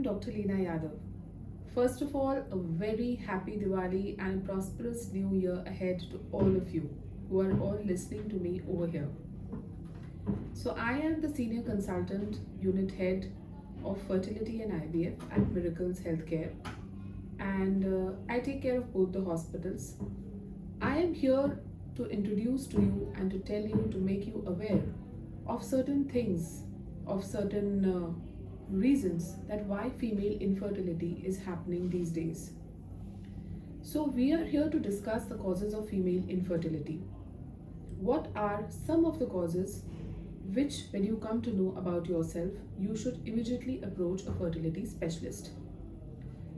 Dr. Leena Yadav. First of all, a very happy Diwali and a prosperous new year ahead to all of you who are all listening to me over here. So, I am the Senior Consultant Unit Head of Fertility and IVF at Miracles Healthcare, and I take care of both the hospitals. I am here to introduce to you and to tell you, to make you aware of certain things, of certain reasons that why female infertility is happening these days. So we are here to discuss the causes of female infertility. What are some of the causes which, when you come to know about yourself, you should immediately approach a fertility specialist?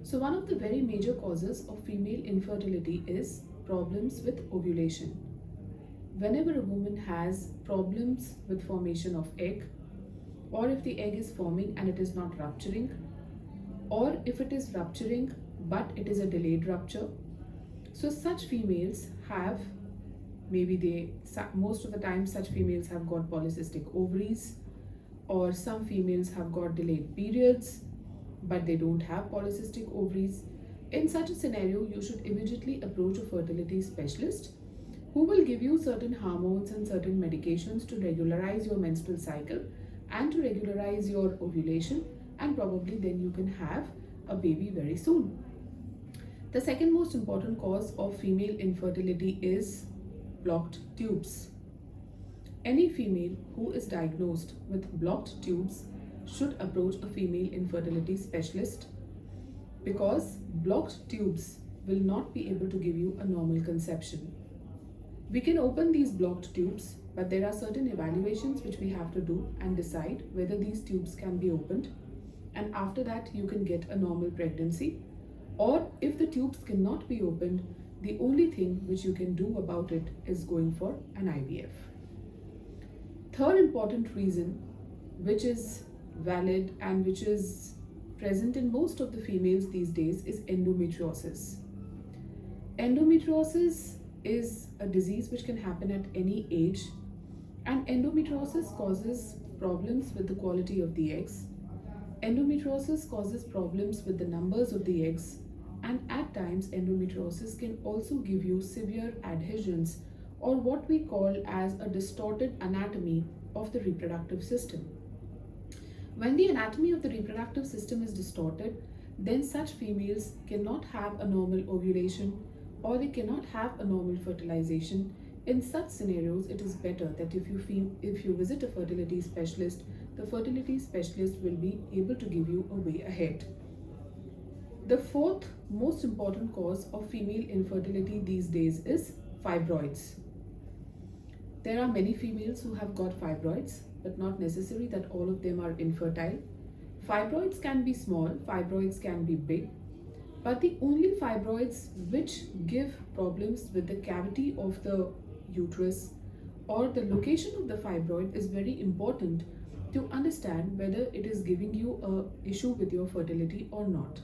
So one of the very major causes of female infertility is problems with ovulation. Whenever a woman has problems with formation of egg, or if the egg is forming and it is not rupturing, or if it is rupturing but it is a delayed rupture, so such females have, most of the time such females have got polycystic ovaries, or some females have got delayed periods but they don't have polycystic ovaries. In such a scenario, you should immediately approach a fertility specialist who will give you certain hormones and certain medications to regularize your menstrual cycle and to regularize your ovulation, and probably then you can have a baby very soon. The second most important cause of female infertility is blocked tubes. Any female who is diagnosed with blocked tubes should approach a female infertility specialist, because blocked tubes will not be able to give you a normal conception. We can open these blocked tubes, but there are certain evaluations which we have to do and decide whether these tubes can be opened, and after that you can get a normal pregnancy. Or if the tubes cannot be opened, the only thing which you can do about it is going for an IVF. Third important reason, which is valid and which is present in most of the females these days, is endometriosis. Endometriosis is a disease which can happen at any age, and endometriosis causes problems with the quality of the eggs. Endometriosis causes problems with the numbers of the eggs, and at times endometriosis can also give you severe adhesions, or what we call as a distorted anatomy of the reproductive system. When the anatomy of the reproductive system is distorted, then such females cannot have a normal ovulation, or they cannot have a normal fertilization. In such scenarios, it is better that if you visit a fertility specialist, the fertility specialist will be able to give you a way ahead. The fourth most important cause of female infertility these days is fibroids. There are many females who have got fibroids, but not necessary that all of them are infertile. Fibroids can be small, fibroids can be big, but the only fibroids which give problems with the cavity of the uterus or the location of the fibroid is very important to understand whether it is giving you an issue with your fertility or not.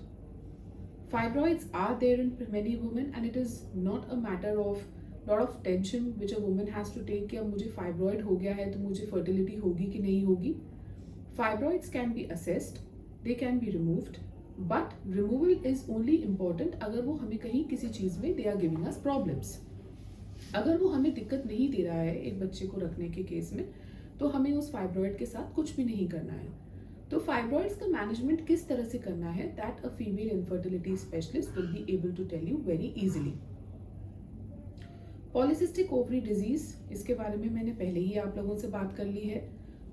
Fibroids are there in many women, and it is not a matter of lot of tension which a woman has to take कि अब मुझे fibroid हो गया है तो मुझे fertility होगी कि नहीं होगी. Fibroids can be assessed, they can be removed, but removal is only important अगर वो हमें कहीं किसी चीज़ में they are giving us problems. अगर वो हमें दिक्कत नहीं दे रहा है एक बच्चे को रखने के केस में, तो हमें उस फाइब्रॉइड के साथ कुछ भी नहीं करना है. तो फाइब्रॉइड्स का मैनेजमेंट किस तरह से करना है, that a female infertility specialist will be able to tell you very easily. Polycystic ovary disease, इसके बारे में मैंने पहले ही आप लोगों से बात कर ली है.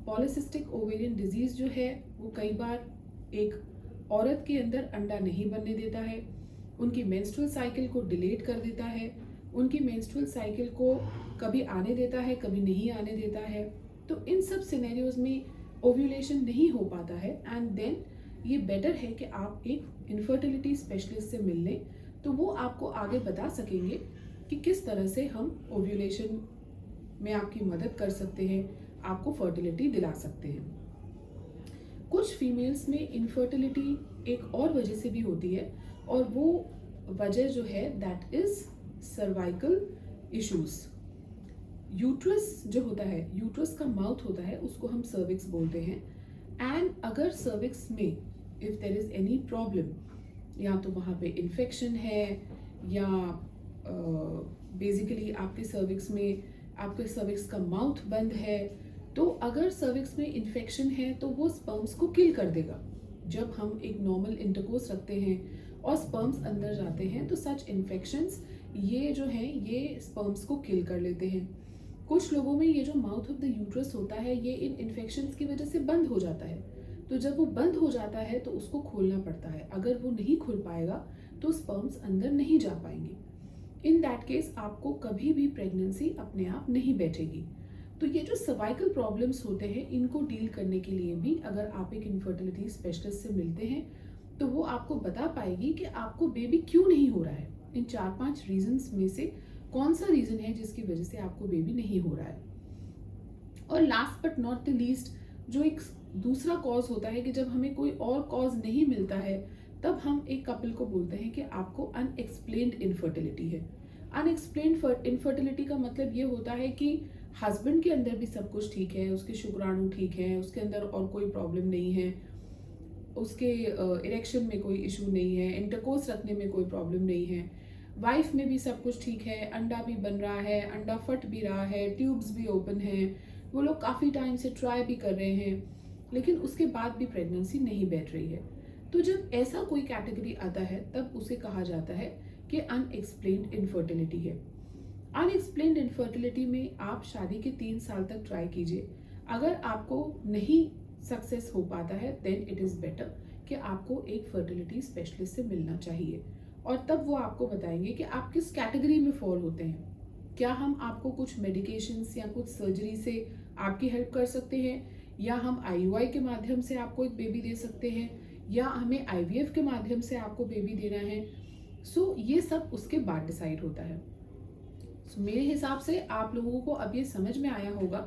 पॉलीसिस्टिक ओवेरियन डिजीज जो है वो कई बार एक औरत के अंदर अंडा नहीं बनने देता है, उनकी मेंस्ट्रुअल साइकिल को डिलेट कर देता है, उनकी मेंस्ट्रुअल साइकिल को कभी आने देता है कभी नहीं आने देता है. तो इन सब सिनेरियोज में ओव्यूलेशन नहीं हो पाता है, एंड देन ये बेटर है कि आप एक इनफर्टिलिटी स्पेशलिस्ट से मिल लें, तो वो आपको आगे बता सकेंगे कि किस तरह से हम ओव्यूलेशन में आपकी मदद कर सकते हैं, आपको फर्टिलिटी दिला सकते हैं. कुछ फीमेल्स में इनफर्टिलिटी एक और वजह से भी होती है, और वो वजह जो है that is cervical issues. Uterus जो होता है, यूट्रस का माउथ होता है, उसको हम सर्विक्स बोलते हैं. एंड अगर सर्विक्स में if there is any problem, या तो वहाँ पे इन्फेक्शन है, या बेसिकली आपके सर्विक्स का माउथ बंद है, तो अगर सर्विक्स में इन्फेक्शन है तो वो स्पर्म्स को किल कर देगा। जब हम एक नॉर्मल इंटरकोर्स रखते हैं और स्पर्म्स अंदर जाते हैं तो सच इन्फेक्शंस ये जो हैं ये स्पर्म्स को किल कर लेते हैं। कुछ लोगों में ये जो माउथ ऑफ द यूट्रस होता है ये इन इन्फेक्शंस की वजह से बंद हो जाता है, तो जब वो बंद हो जाता है तो उसको खोलना पड़ता है। अगर वो नहीं खुल पाएगा तो स्पर्म्स अंदर नहीं जा पाएंगे। इन दैट केस आपको कभी भी प्रेगनेंसी अपने आप नहीं बैठेगी। तो ये जो सर्वाइकल प्रॉब्लम्स होते हैं इनको डील करने के लिए भी अगर आप एक इनफर्टिलिटी स्पेशलिस्ट से मिलते हैं तो वो आपको बता पाएगी कि आपको बेबी क्यों नहीं हो रहा है। इन 4-5 रीजंस में से कौन सा रीजन है जिसकी वजह से आपको बेबी नहीं हो रहा है। और last but not the least, जो एक दूसरा कॉज होता है कि जब हमें कोई और कॉज नहीं मिलता है तब हम एक कपल को बोलते हैं कि आपको अनएक्सप्लेन्ड इनफर्टिलिटी है। अनएक्सप्लेन्ड इनफर्टिलिटी का मतलब ये होता है कि हस्बैंड के अंदर भी सब कुछ ठीक है, उसके शुक्राणु ठीक है, उसके अंदर और कोई प्रॉब्लम नहीं है, उसके इरेक्शन में कोई इशू नहीं है, इंटरकोर्स रखने में कोई प्रॉब्लम नहीं है, वाइफ में भी सब कुछ ठीक है, अंडा भी बन रहा है, अंडा फट भी रहा है, ट्यूब्स भी ओपन हैं, वो लोग काफ़ी टाइम से ट्राई भी कर रहे हैं, लेकिन उसके बाद भी प्रेगनेंसी नहीं बैठ रही है। तो जब ऐसा कोई कैटेगरी आता है तब उसे कहा जाता है कि अनएक्सप्लेन्ड इनफर्टिलिटी है। अनएक्सप्लेन्ड इनफर्टिलिटी में आप शादी के 3 साल तक ट्राई कीजिए। अगर आपको नहीं सक्सेस हो पाता है देन इट इज़ बेटर कि आपको एक फर्टिलिटी स्पेशलिस्ट से मिलना चाहिए, और तब वो आपको बताएंगे कि आप किस कैटेगरी में फॉल होते हैं। क्या हम आपको कुछ मेडिकेशंस या कुछ सर्जरी से आपकी हेल्प कर सकते हैं, या हम आईयूआई के माध्यम से आपको एक बेबी दे सकते हैं, या हमें आईवीएफ के माध्यम से आपको बेबी देना है। सो ये सब उसके बाद डिसाइड होता है। मेरे हिसाब से आप लोगों को अब ये समझ में आया होगा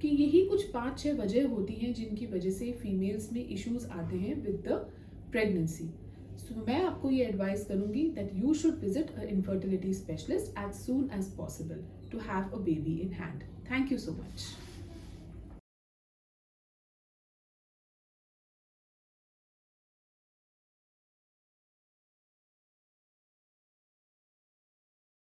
कि यही कुछ 5-6 वजह होती हैं जिनकी वजह से फीमेल्स में इश्यूज आते हैं विद द प्रेगनेंसी। सो मैं आपको ये एडवाइस करूंगी that you should visit a infertility specialist as soon as possible to have a baby in hand. Thank you so much.